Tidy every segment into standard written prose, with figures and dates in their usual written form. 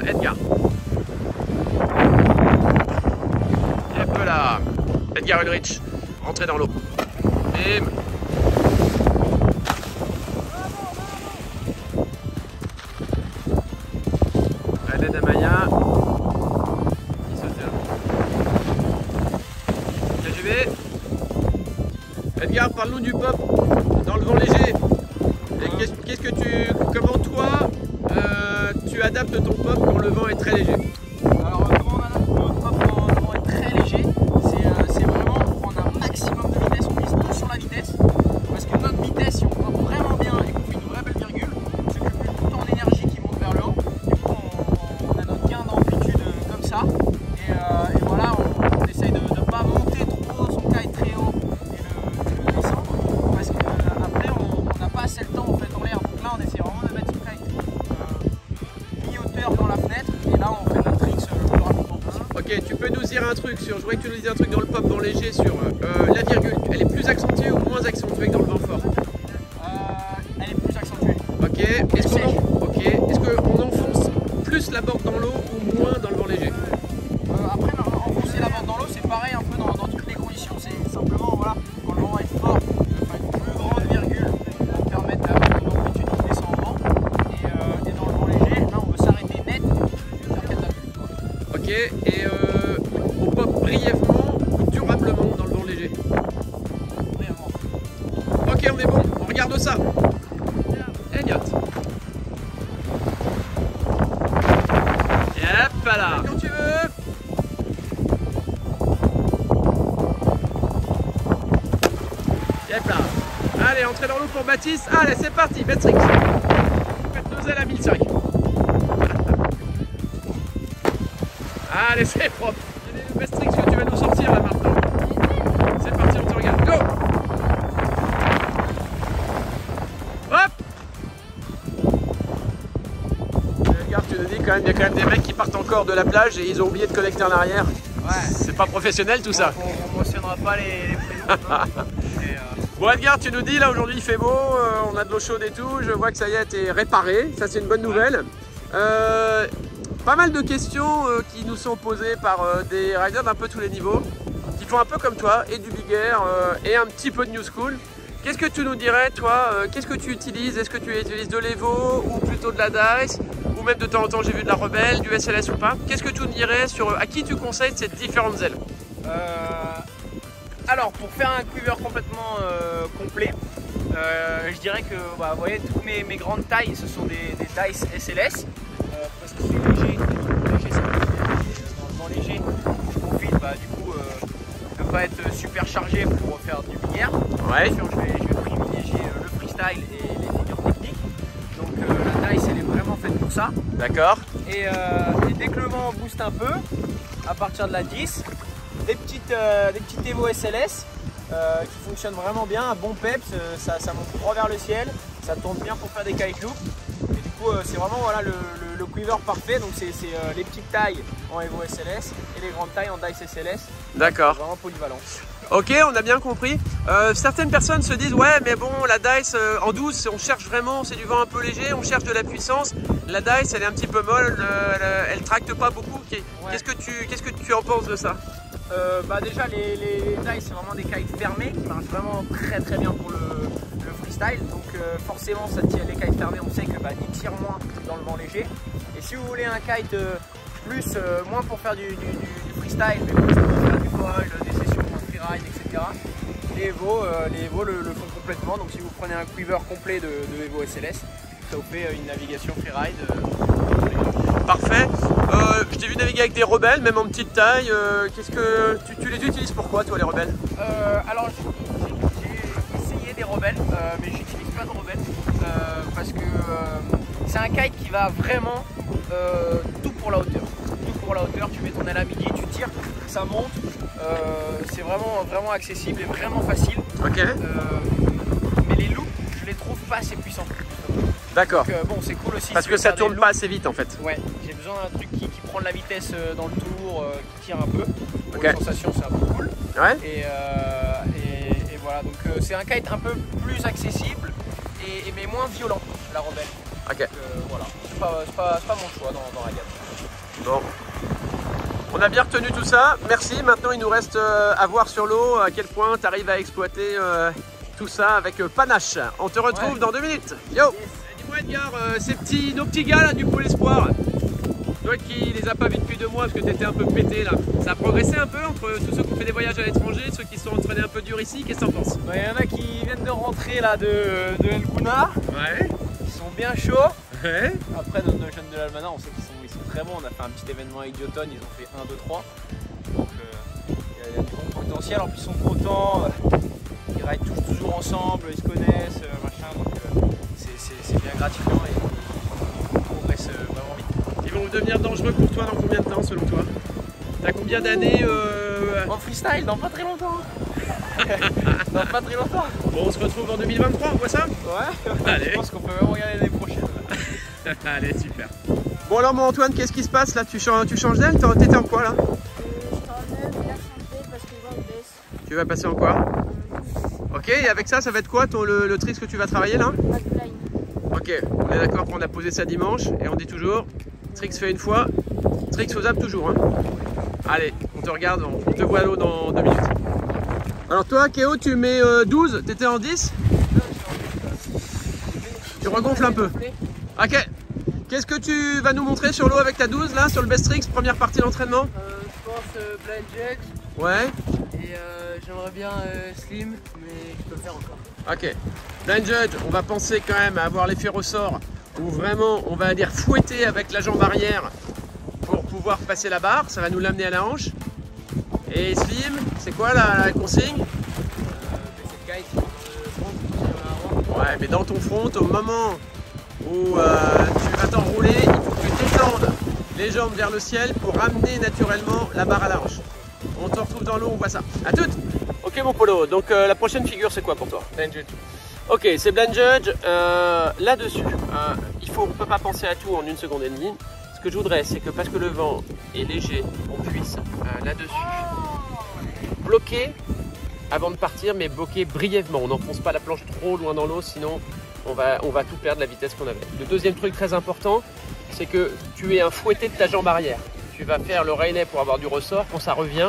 Edgar. Et hop là. Edgar Ulrich, rentrez dans l'eau. Bim. Allez Damaya. Qui saute là. KGB. Edgar, parle-nous du pop dans le vent léger. Et qu'est-ce que comment toi tu adaptes ton pop quand le vent est très léger? Alors comment on adapte notre pop quand le vent est très léger? C'est vraiment prendre un maximum de vitesse, on mise tout sur la vitesse. Parce que notre vitesse, si on pop vraiment bien et qu'on fait une vraie belle virgule, on s'occupe tout le temps d'énergie qui monte vers le haut. Du coup on a notre gain d'amplitude comme ça. Et voilà, on essaye de ne pas monter trop son kite très haut et le descendre. Parce qu'après on n'a pas assez le temps en fait en l'air. Donc là on essaie vraiment de mettre son kite mi-hauteur dans la fenêtre. Et là on fait notre tricks le plus rapidement possible. Ok, tu peux nous dire un truc sur, je voudrais que tu nous dises un truc dans le pop vent léger sur la virgule. Elle est plus accentuée ou moins accentuée que dans le vent fort? Elle est plus accentuée. Ok, est-ce qu'on enfonce plus la borde dans l'eau ou moins dans le vent léger? Après, enfoncer la borde dans l'eau, c'est pareil un peu dans toutes les conditions. C'est simplement, voilà, quand le vent est fort, de faire une plus grande virgule pour permettre d'avoir une amplitude qui descend au vent. Et dans le vent léger, là, on veut s'arrêter net et faire catapulte. Ok, et on pop brièvement ou durablement dans le vent léger? Brièvement. Ok, on est bon, on regarde ça. Elliot. Et hop là. Quand tu veux. Et hop là. Allez, entrez dans l'eau pour Baptiste. Allez, c'est parti, Betrix. Faites nos ailes à 1005. Allez, c'est propre. Quel est le best tricks que tu vas nous sortir là maintenant? C'est parti, on te regarde. Go! Hop! Regarde, tu nous dis quand même, il y a quand même des mecs qui partent encore de la plage et ils ont oublié de connecter en arrière. Ouais. C'est pas professionnel tout ça. On motionnera pas les prénoms. Bon Edgar, tu nous dis là aujourd'hui il fait beau, on a de l'eau chaude et tout, je vois que ça y est, t'es réparé, ça c'est une bonne nouvelle. Pas mal de questions qui nous sont posées par des riders d'un peu tous les niveaux, qui font un peu comme toi, et du big air et un petit peu de new school. Qu'est-ce que tu nous dirais toi, qu'est-ce que tu utilises? Est-ce que tu utilises de l'Evo ou plutôt de la Dice? Ou même de temps en temps j'ai vu de la Rebelle, du SLS ou pas? Qu'est-ce que tu nous dirais sur à qui tu conseilles ces différentes ailes? Alors pour faire un quiver complètement complet, je dirais que vous voyez toutes mes grandes tailles ce sont des Dice SLS parce que c'est léger, c'est dans le vent léger, je profite de ne pas être super chargé pour faire du big air. Ouais. Bien sûr, je vais privilégier le freestyle et les figures techniques. Donc la Dice elle est vraiment faite pour ça. D'accord. Et dès que le vent booste un peu, à partir de la 10, des petites Evo SLS qui fonctionnent vraiment bien, un bon peps, ça monte droit vers le ciel, ça tourne bien pour faire des kite loops. Et du coup c'est vraiment voilà, le quiver parfait, donc c'est les petites tailles en Evo SLS et les grandes tailles en Dice SLS. D'accord. Vraiment polyvalent. Ok, on a bien compris. Certaines personnes se disent ouais mais bon la Dice en douce on cherche vraiment, c'est du vent un peu léger, on cherche de la puissance. La Dice elle est un petit peu molle, elle tracte pas beaucoup. Ouais. Qu'est-ce que tu en penses de ça? Déjà les Dice c'est vraiment des kites fermés qui marchent vraiment très très bien pour le freestyle. Donc forcément ça tire les kites fermés, on sait que ils tirent moins dans le vent léger. Et si vous voulez un kite moins pour faire du freestyle mais plus pour faire du foil, des sessions en freeride, etc. Les Evo le font complètement. Donc si vous prenez un quiver complet de Evo SLS, ça vous fait une navigation freeride. Parfait. Je t'ai vu naviguer avec des rebelles, même en petite taille. Qu'est-ce que tu les utilises pourquoi toi les rebelles? Alors j'ai essayé des rebelles, mais j'utilise pas de rebelles parce que c'est un kite qui va vraiment tout pour la hauteur. Tout pour la hauteur, tu mets ton aile à midi, tu tires, ça monte. C'est vraiment accessible et vraiment facile. Ok. Mais les loops, je les trouve pas assez puissants. D'accord. Bon, c'est cool aussi. Parce que ça tourne pas assez vite en fait. Ouais, j'ai besoin d'un truc qui prend de la vitesse dans le tour, qui tire un peu. Pour Okay. les sensations, c'est un peu cool. Ouais. Et voilà, donc c'est un kite un peu plus accessible mais moins violent, la rebelle. Ok. Voilà, c'est pas mon choix dans la gamme. Bon. On a bien retenu tout ça. Merci. Maintenant, il nous reste à voir sur l'eau à quel point tu arrives à exploiter tout ça avec panache. On te retrouve dans 2 minutes. Yo. Yes. Dis-moi Edgar, nos petits gars là du Pôle Espoir. Toi qui les as pas vus depuis 2 mois parce que tu étais un peu pété là. Ça a progressé un peu entre tous ceux qui ont fait des voyages à l'étranger, ceux qui se sont entraînés un peu dur ici. Qu'est-ce que t'en penses? Il y en a qui viennent de rentrer là de El Gouna. Ouais. Ils sont bien chauds. Ouais. Après, nos jeunes de l'Almana, on sait qu'ils sont très bons. On a fait un petit événement avec Dioton, ils ont fait 1, 2, 3. Donc il y a du bon potentiel. En plus, ils sont contents. Ils raident tous toujours ensemble, ils se connaissent, machin. Donc c'est bien gratifiant et ils progressent vraiment vite. Ils vont devenir dangereux pour toi dans combien de temps selon toi? T'as combien d'années En freestyle, dans pas très longtemps. Dans pas très longtemps. Bon, on se retrouve en 2023, on voit ça? Ouais. Allez. Je pense qu'on peut même regarder l'année prochaine. Allez, super. Bon alors mon Antoine, qu'est-ce qui se passe là? Tu changes d'aile? T'étais en quoi là? Tu vas passer en quoi? Ok, et avec ça, ça va être quoi le tricks que tu vas travailler là? Ok, on est d'accord qu'on a posé ça dimanche et on dit toujours tricks fait une fois, tricks faisable toujours. Hein. Allez, on te regarde, on te voit à l'eau dans 2 minutes. Alors toi, Kéo, tu mets 12, t'étais en 10? Tu regonfles un peu. Ok. Qu'est-ce que tu vas nous montrer sur l'eau avec ta 12 là, sur le best tricks, première partie d'entraînement? Je pense blind judge. Ouais. Et j'aimerais bien slim, mais je peux le faire encore. Ok. Blind judge, on va penser quand même à avoir l'effet ressort où vraiment on va dire fouetter avec la jambe arrière pour pouvoir passer la barre. Ça va nous l'amener à la hanche. Et slim, c'est quoi la consigne? Ouais, mais dans ton front, au moment où tu vas t'enrouler, il faut que tu détendes les jambes vers le ciel pour ramener naturellement la barre à la hanche. On te retrouve dans l'eau, on voit ça. À toutes. Ok mon Polo, donc la prochaine figure c'est quoi pour toi? Blind judge. Ok, c'est blind judge. Là-dessus, on ne peut pas penser à tout en 1 seconde et demie. Ce que je voudrais, c'est que parce que le vent est léger, on puisse là-dessus bloquer avant de partir, mais bloquer brièvement. On n'enfonce pas la planche trop loin dans l'eau, sinon on va tout perdre la vitesse qu'on avait. Le deuxième truc très important, c'est que tu aies un fouetté de ta jambe arrière. Tu vas faire le Rayleigh pour avoir du ressort. Quand ça revient,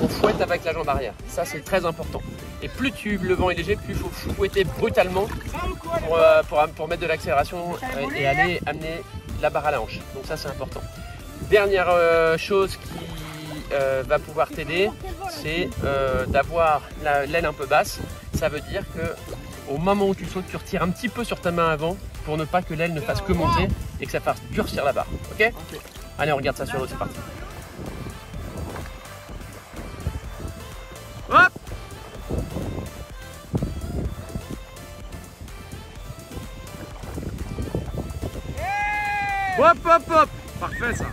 on fouette avec la jambe arrière. Ça, c'est très important. Et plus le vent est léger, plus il faut fouetter brutalement pour mettre de l'accélération et aller amener la barre à la hanche. Donc ça, c'est important. Dernière chose qui va pouvoir t'aider, c'est d'avoir l'aile un peu basse. Ça veut dire que au moment où tu sautes, tu retires un petit peu sur ta main avant pour ne pas que l'aile ne fasse que monter et que ça fasse durcir la barre. Ok? Allez, on regarde ça sur l'eau, c'est parti. Hop! Hop, hop, hop! Parfait ça!